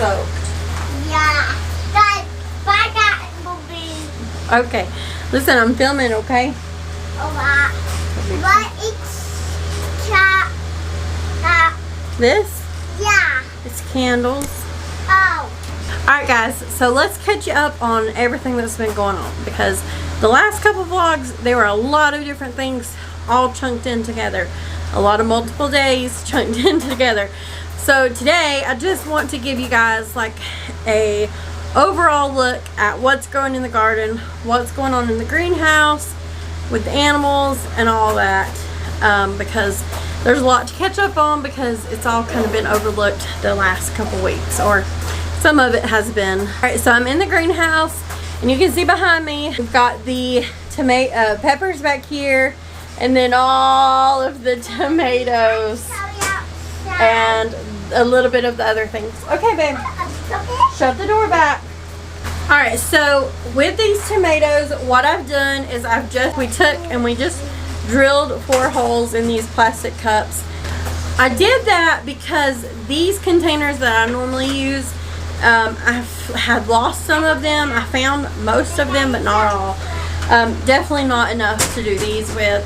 soaked. Yeah. That will be. Okay. Listen, I'm filming, okay? Alright. What is This? Yeah. It's candles. Oh. Alright guys, so let's catch you up on everything that's been going on, because the last couple vlogs, there were a lot of different things all chunked in together. A lot of multiple days chunked in together. So today, I just want to give you guys like a overall look at what's going in the garden, what's going on in the greenhouse with the animals and all that, because there's a lot to catch up on, because it's all kind of been overlooked the last couple weeks, or some of it has been. Alright, so I'm in the greenhouse, and you can see behind me, we've got the tomato peppers back here, and then all of the tomatoes, and a little bit of the other things. Okay, babe. Shut the door back. Alright, so with these tomatoes, what I've done is we just drilled 4 holes in these plastic cups. I did that because these containers that I normally use, I had lost some of them. I found most of them, but not all. Definitely not enough to do these with.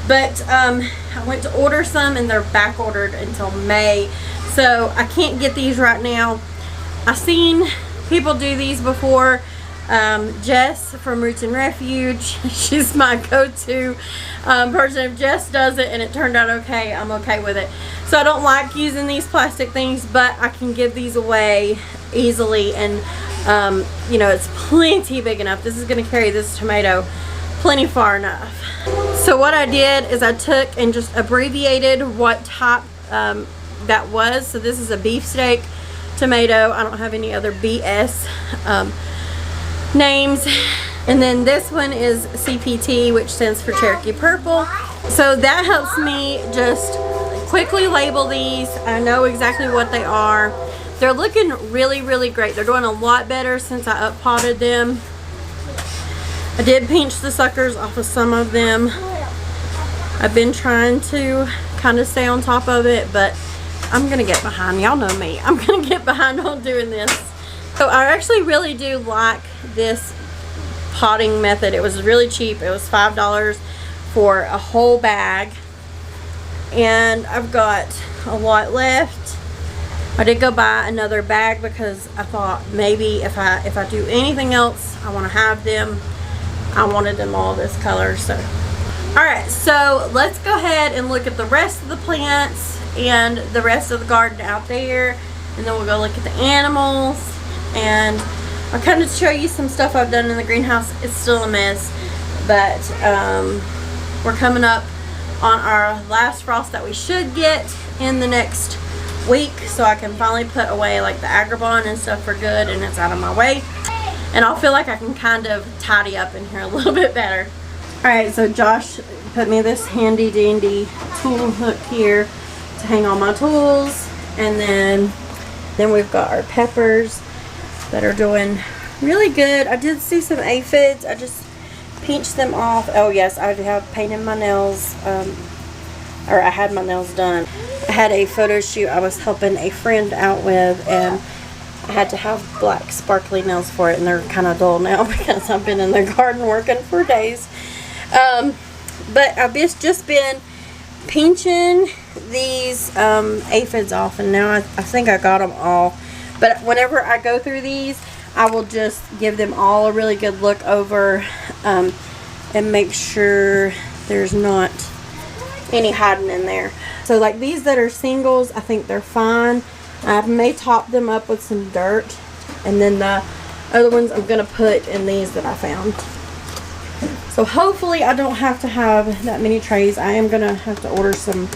But I went to order some, and they're back ordered until May. So I can't get these right now. I've seen people do these before. Jess from Roots and Refuge, she's my go-to person. If Jess does it and it turned out okay, I'm okay with it. So I don't like using these plastic things, but I can give these away easily, and you know, it's plenty big enough. This is going to carry this tomato plenty far enough. So what I did is I took and just abbreviated what type that was. So this is a beefsteak tomato. I don't have any other BS names. And then this one is CPT, which stands for Cherokee Purple. So that helps me just quickly label these. I know exactly what they are. They're looking really, really great. They're doing a lot better since I up-potted them. I did pinch the suckers off of some of them. I've been trying to kind of stay on top of it, but I'm gonna get behind. Y'all know me. I'm gonna get behind on doing this. So I actually really do like this potting method. It was really cheap. It was $5 for a whole bag, and I've got a lot left. I did go buy another bag because I thought maybe if I do anything else, I want to have them. I wanted them all this color. So alright, so let's go ahead and look at the rest of the plants and the rest of the garden out there, and then we'll go look at the animals, and I'll kind of show you some stuff I've done in the greenhouse. It's still a mess, but we're coming up on our last frost that we should get in the next week, so I can finally put away like the agribon and stuff for good, and it's out of my way, and I'll feel like I can kind of tidy up in here a little bit better. Alright, so Josh put me this handy dandy tool hook here to hang all my tools, and then we've got our peppers that are doing really good. I did see some aphids. I just pinched them off. Oh yes, I have painted my nails, or I had my nails done. I had a photo shoot I was helping a friend out with, and I had to have black sparkly nails for it, and they're kind of dull now because I've been in the garden working for days. But I've just been pinching these aphids off, and now I think I got them all. But whenever I go through these, I will just give them all a really good look over, and make sure there's not any hiding in there. So like these that are singles, I think they're fine. I may top them up with some dirt, and then the other ones I'm going to put in these that I found. So hopefully I don't have to have that many trays. I am going to have to order some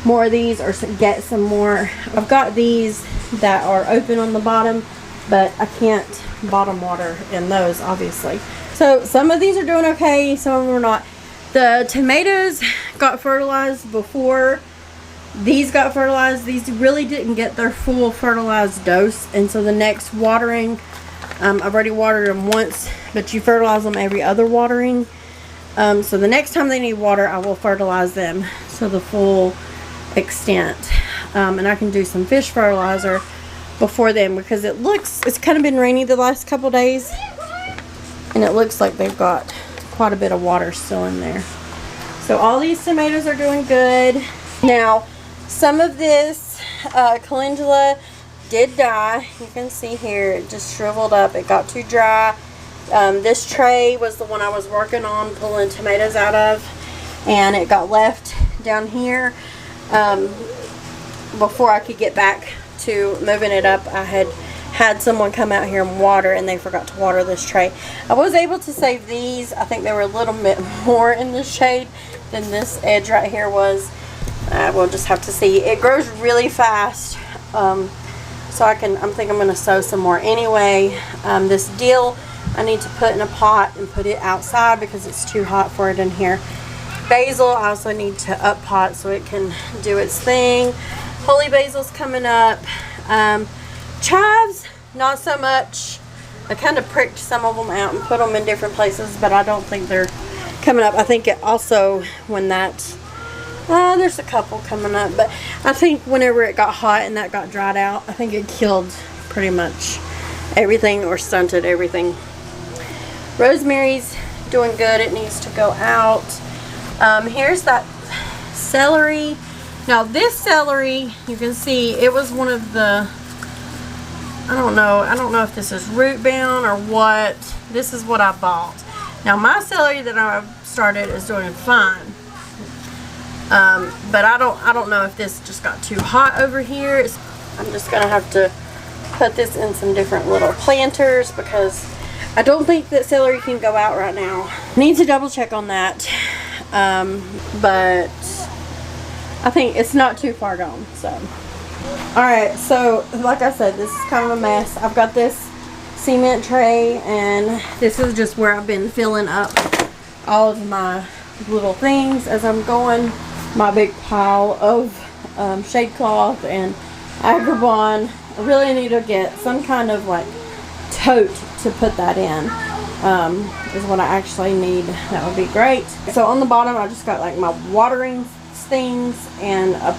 more of these, or get some more. I've got these that are open on the bottom, but I can't bottom water in those, obviously. So some of these are doing okay, some of them are not. The tomatoes got fertilized before these got fertilized. These really didn't get their full fertilized dose, and so the next watering, I've already watered them once, but you fertilize them every other watering. So the next time they need water, I will fertilize them to the full extent. And I can do some fish fertilizer before then, because it's kind of been rainy the last couple days, and it looks like they've got quite a bit of water still in there. So all these tomatoes are doing good. Now, some of this calendula did die. You can see here it just shriveled up. It got too dry. This tray was the one I was working on pulling tomatoes out of, and it got left down here. Before I could get back to moving it up, I had someone come out here and water, and they forgot to water this tray. I was able to save these. I think they were a little bit more in the shade than this edge right here was. We'll just have to see. It grows really fast, so I think I'm going to sow some more anyway. This dill I need to put in a pot and put it outside because it's too hot for it in here. Basil I also need to up pot so it can do its thing. Holy basil's coming up. Chives, not so much. I kind of pricked some of them out and put them in different places, but I don't think they're coming up. I think it also, when that, there's a couple coming up, but I think whenever it got hot and that got dried out, I think it killed pretty much everything or stunted everything. Rosemary's doing good. It needs to go out. Here's that celery. Now this celery, you can see it was one of the, I don't know if this is root bound or what. This is what I bought. Now my celery that I started is doing fine. But I don't know if this just got too hot over here. I'm just gonna have to put this in some different little planters because I don't think that celery can go out right now. Need to double check on that. But I think it's not too far gone. So alright, so like I said, this is kind of a mess. I've got this cement tray, and this is just where I've been filling up all of my little things as I'm going. My big pile of shade cloth and agrabah. I really need to get some kind of like tote to put that in. Is what I actually need. That would be great. So on the bottom I just got like my watering things and a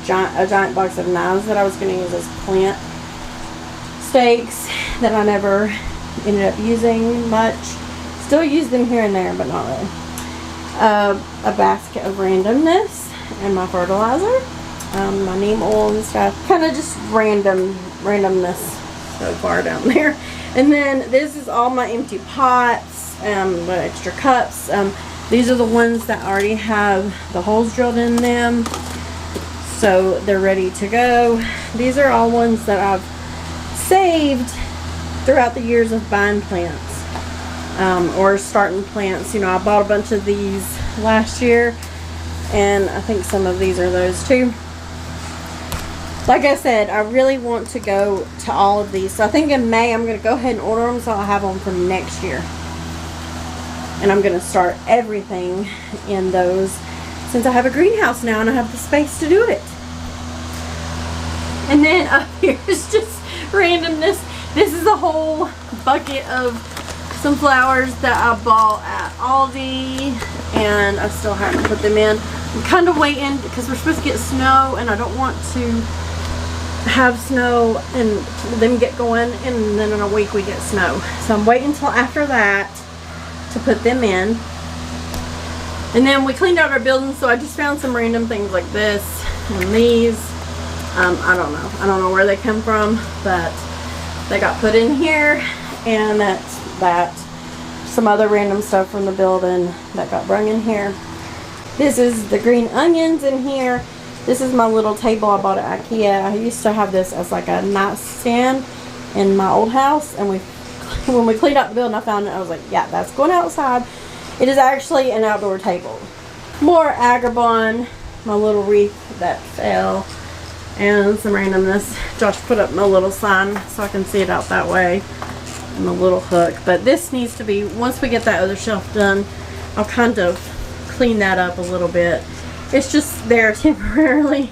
giant box of knives that I was going to use as plant stakes that I never ended up using much. Still use them here and there, but not really. A basket of randomness and my fertilizer, my neem oil and stuff. Kind of just randomness so far down there. And then this is all my empty pots, the extra cups. These are the ones that already have the holes drilled in them, so they're ready to go. These are all ones that I've saved throughout the years of buying plants, or starting plants. You know, I bought a bunch of these last year, and I think some of these are those too. Like I said, I really want to go to all of these. So I think in May I'm going to go ahead and order them so I'll have them for next year. And I'm going to start everything in those since I have a greenhouse now and I have the space to do it. And then up here is just randomness. This is a whole bucket of some flowers that I bought at Aldi, and I still haven't put them in. I'm kind of waiting because we're supposed to get snow, and I don't want to have snow and them get going and then in a week we get snow. So I'm waiting until after that to put them in. And then we cleaned out our building, so I just found some random things like this and these. I don't know where they come from, but they got put in here, and that's that. Some other random stuff from the building that got brung in here. This is the green onions in here. This is my little table I bought at IKEA. I used to have this as like a nightstand in my old house, and when we cleaned out the building I found it. I was like, yeah, that's going outside. It is actually an outdoor table. More agrabah, my little wreath that fell, and some randomness. Josh put up my little sign so I can see it out that way, and the little hook. But this needs to be, once we get that other shelf done, I'll kind of clean that up a little bit. It's just there temporarily.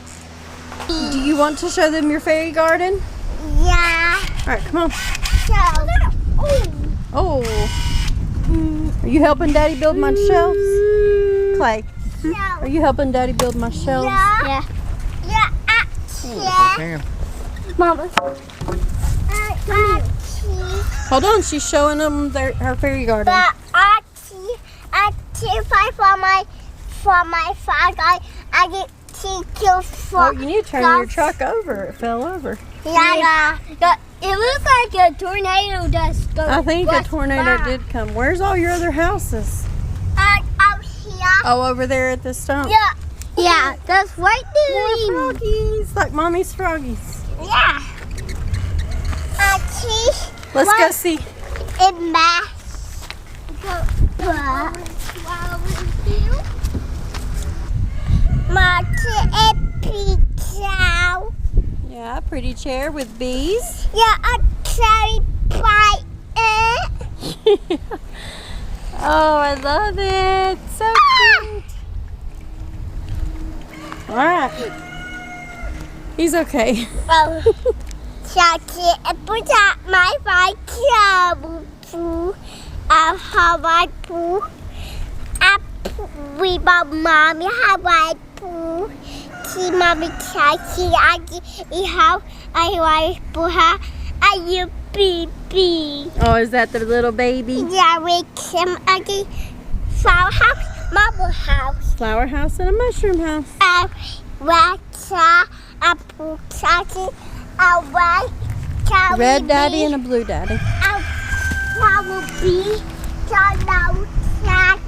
Do you want to show them your fairy garden? Yeah. Alright, come on. Oh. Oh. Are you helping Daddy build my shelves? Clay, are you helping Daddy build my shelves? Yeah. Yeah. If I can. Mama. Hold on, she's showing them her fairy garden. But I fight for my father. I get to kill for. Oh, you need to turn your truck over. It fell over. Yeah. It looks like a tornado just goes. I think a tornado did come. Where's all your other houses? Out here. Oh, over there at the stump. Yeah, that's right there. More froggies, like mommy's froggies. Yeah. Let's go see. It mass. Yeah, pretty chair with bees. Yeah, I tried by it. Oh, I love it. So cute. All right. He's okay. Chocolate and put out my white poo. Hawaii poo. We bought mommy Hawaii poo. See mommy Chachi. I have Hawaii poo. Are you baby? Oh, is that the little baby? Yeah, we came again. Flower house, marble house. Flower house and a mushroom house. Apple Chachi. A white cow. Red daddy and a blue daddy. A flower bee. Hello, Chachi.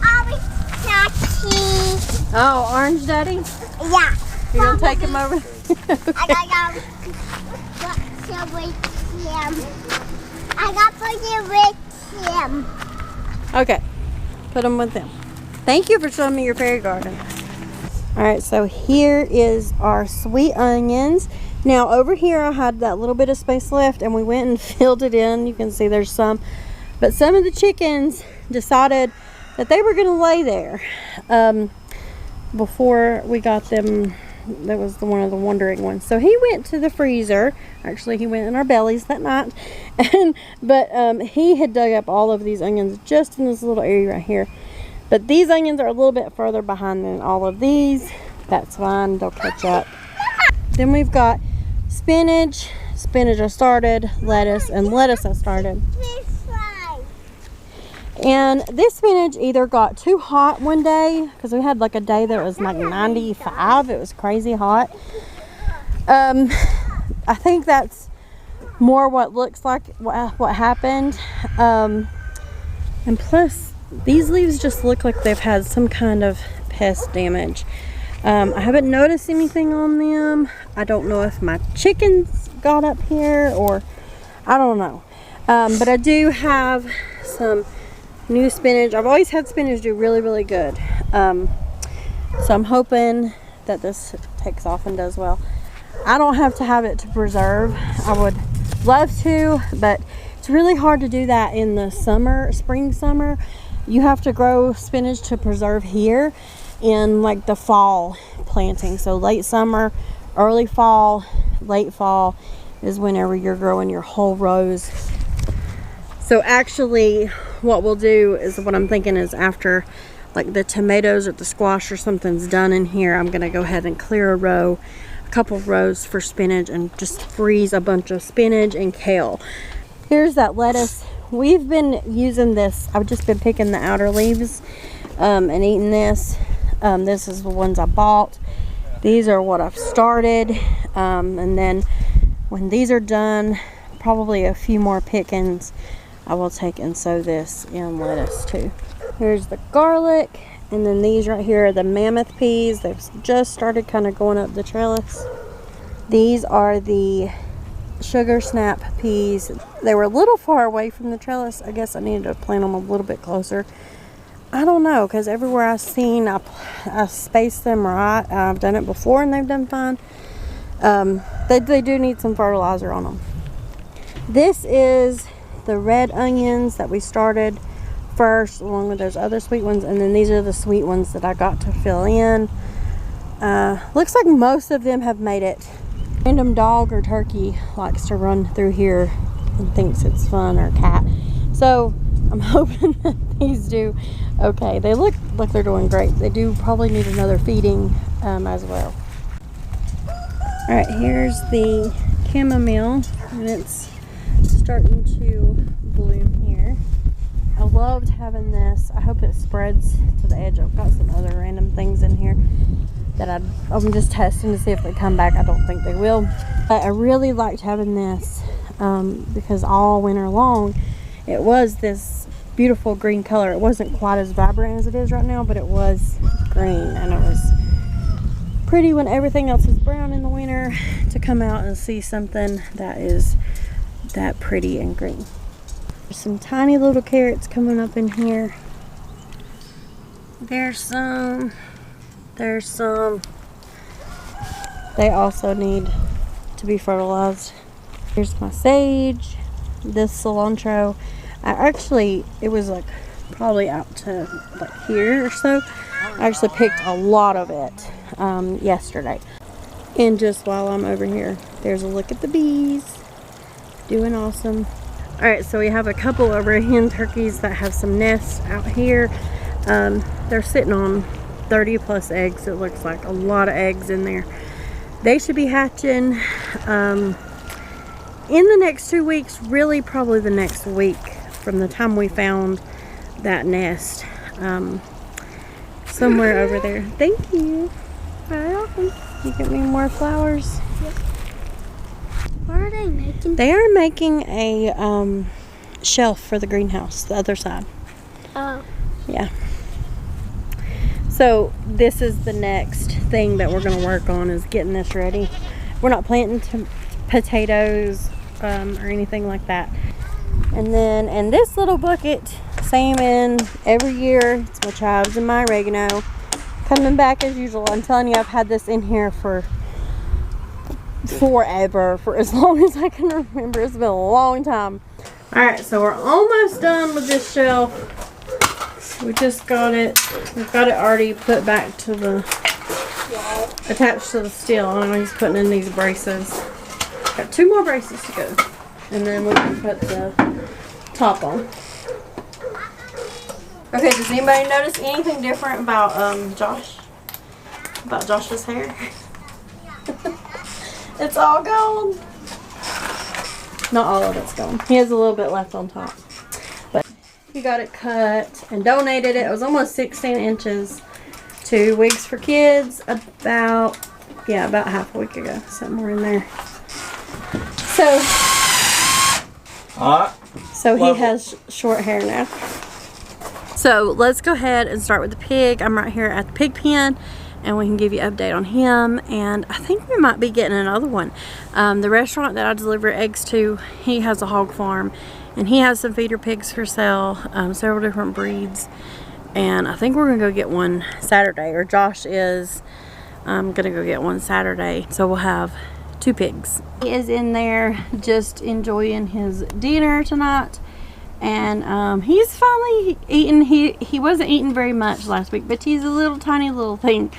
Orange Chachi. Oh, orange daddy? Yeah. You're going to take him over? I got to with him. I got to put it with him. Okay. Put them with them. Thank you for showing me your fairy garden. All right, so here is our sweet onions. Now over here I had that little bit of space left and we went and filled it in. You can see there's some. But some of the chickens decided that they were going to lay there. Before we got them, that was one of the wandering ones. So he went to the freezer. Actually, he went in our bellies that night. But he had dug up all of these onions just in this little area right here. But these onions are a little bit further behind than all of these. That's fine, they'll catch up. Then we've got spinach. Spinach I started, lettuce, and lettuce I started. And this spinach either got too hot one day, because we had like a day that was like 95. It was crazy hot. I think that's more what looks like what happened. And plus, these leaves just look like they've had some kind of pest damage. I haven't noticed anything on them. I don't know if my chickens got up here or I don't know. But I do have some new spinach. I've always had spinach do really, really good. So I'm hoping that this takes off and does well. I don't have to have it to preserve. I would love to, but it's really hard to do that in the summer, spring, summer. You have to grow spinach to preserve here in like the fall planting. So late summer, early fall, late fall is whenever you're growing your whole rows. So actually what we'll do is, what I'm thinking is, after like the tomatoes or the squash or something's done in here, I'm gonna go ahead and clear a couple of rows for spinach and just freeze a bunch of spinach and kale. Here's that lettuce. We've been using this. I've just been picking the outer leaves and eating this. This is the ones I bought. These are what I've started. And then when these are done, probably a few more pickings, I will take and sow this in lettuce too. Here's the garlic. And then these right here are the mammoth peas. They've just started kind of going up the trellis. These are the sugar snap peas. They were a little far away from the trellis. I guess I needed to plant them a little bit closer. I don't know, because everywhere I've seen, I space them right. I've done it before and they've done fine. They do need some fertilizer on them. This is the red onions that we started first, along with those other sweet ones, and then these are the sweet ones that I got to fill in. Looks like most of them have made it. Random dog or turkey likes to run through here and thinks it's fun, or cat. So I'm hoping that these do okay. They look like they're doing great. They do probably need another feeding as well. All right, here's the chamomile, and it's starting to bloom here. I loved having this. I hope it spreads to the edge. I've got some other random things in here that I'm just testing to see if they come back. I don't think they will. But I really liked having this because all winter long it was this beautiful green color. It wasn't quite as vibrant as it is right now, but it was green, and it was pretty when everything else is brown in the winter to come out and see something that is that pretty and green. There's some tiny little carrots coming up in here. There's some. They also need to be fertilized. Here's my sage, this cilantro. It was like probably out to like here or so. I actually picked a lot of it yesterday. And just while I'm over here, there's a look at the bees. Doing awesome. Alright, so we have a couple of our hen turkeys that have some nests out here. They're sitting on 30 plus eggs. It looks like a lot of eggs in there. They should be hatching in the next 2 weeks, really probably the next week from the time we found that nest. Somewhere over there. Thank you. Very welcome. You get me more flowers? Yep. What are they making? They are making a shelf for the greenhouse, the other side. Oh. Yeah. So this is the next thing that we're going to work on, is getting this ready. We're not planting potatoes or anything like that. And then in this little bucket, same in every year, it's my chives and my oregano. Coming back as usual. I'm telling you, I've had this in here for forever, for as long as I can remember. It's been a long time. Alright, so we're almost done with this shelf. We just got it. We've got it already put back to the attached to the steel. I know he's putting in these braces. Got 2 more braces to go, and then we can put the top on. Okay, does anybody notice anything different about Josh? About Josh's hair? It's all gone. Not all of it's gone. He has a little bit left on top. But he got it cut and donated it. It was almost 16 inches to Wigs for Kids about half a week ago. Somewhere in there. So he has short hair now. So let's go ahead and start with the pig. I'm right here at the pig pen, and we can give you an update on him. And I think we might be getting another one. The restaurant that I deliver eggs to, he has a hog farm, and he has some feeder pigs for sale, several different breeds. And I think we're gonna go get one Saturday, or Josh is gonna go get one Saturday. So we'll have 2 pigs. He is in there just enjoying his dinner tonight. And he's finally eating. He wasn't eating very much last week, but he's a little tiny little thing.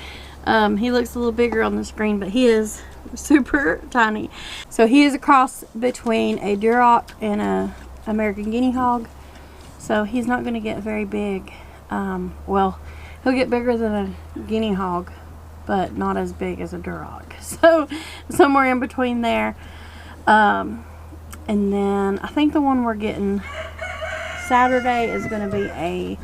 He looks a little bigger on the screen, but he is super tiny. So he is a cross between a Duroc and a American Guinea Hog. So he's not going to get very big. Well, he'll get bigger than a Guinea Hog, but not as big as a Duroc. So somewhere in between there. And then I think the one we're getting Saturday is going to be a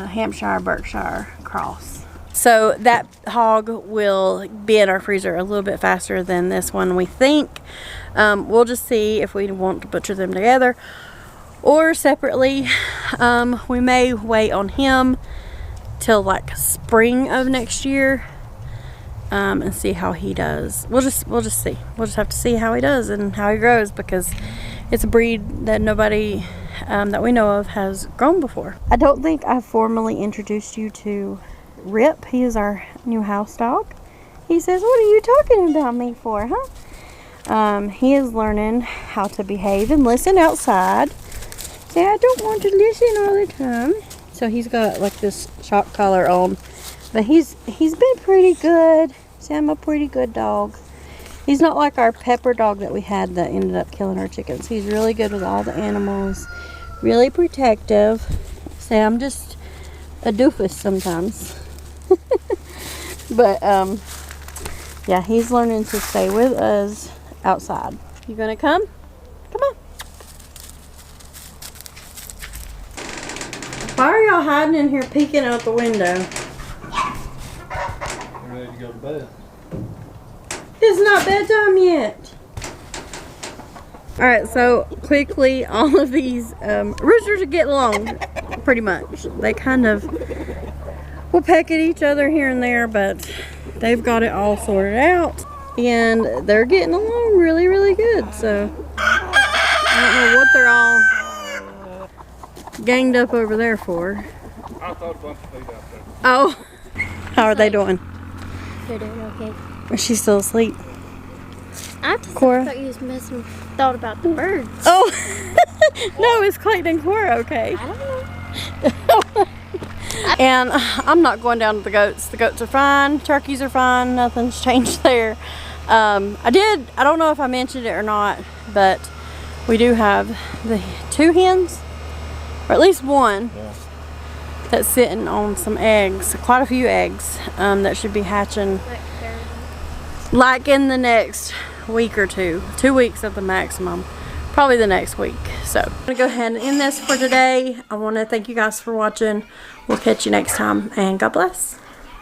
Hampshire Berkshire cross. So that hog will be in our freezer a little bit faster than this one, we think. We'll just see if we want to butcher them together or separately. We may wait on him till like spring of next year and see how he does. We'll just see. We'll just have to see how he does and how he grows, because it's a breed that nobody that we know of has grown before. I don't think I've formally introduced you to Rip. He is our new house dog. He says, "What are you talking about me for, huh?" He is learning how to behave and listen outside. Say, "I don't want to listen all the time." So he's got like this shock collar on, but he's been pretty good. See, I'm a pretty good dog. He's not like our pepper dog that we had that ended up killing our chickens. He's really good with all the animals. Really protective. Say I'm just a doofus sometimes. But yeah, he's learning to stay with us outside. You gonna come? Come on. Why are y'all hiding in here peeking out the window? I'm ready to go to bed. It's not bedtime yet. Alright, so quickly, all of these roosters are getting along pretty much. They kind of will peck at each other here and there, but they've got it all sorted out. And they're getting along really, really good. So I don't know what they're all ganged up over there for. I thought a bunch of feet out there. Oh, how are they doing? They're doing okay. Is she still asleep? I just Cora? thought you was thought about the birds. Oh, no, it's Clayton and Cora, okay. I don't know. And I'm not going down to the goats. The goats are fine. Turkeys are fine. Nothing's changed there. I don't know if I mentioned it or not, but we do have the 2 hens, or at least one, that's sitting on some eggs, quite a few eggs, that should be hatching like in the next week or 2 weeks at the maximum, probably the next week. So I'm gonna go ahead and end this for today. I want to thank you guys for watching. We'll catch you next time, and God bless.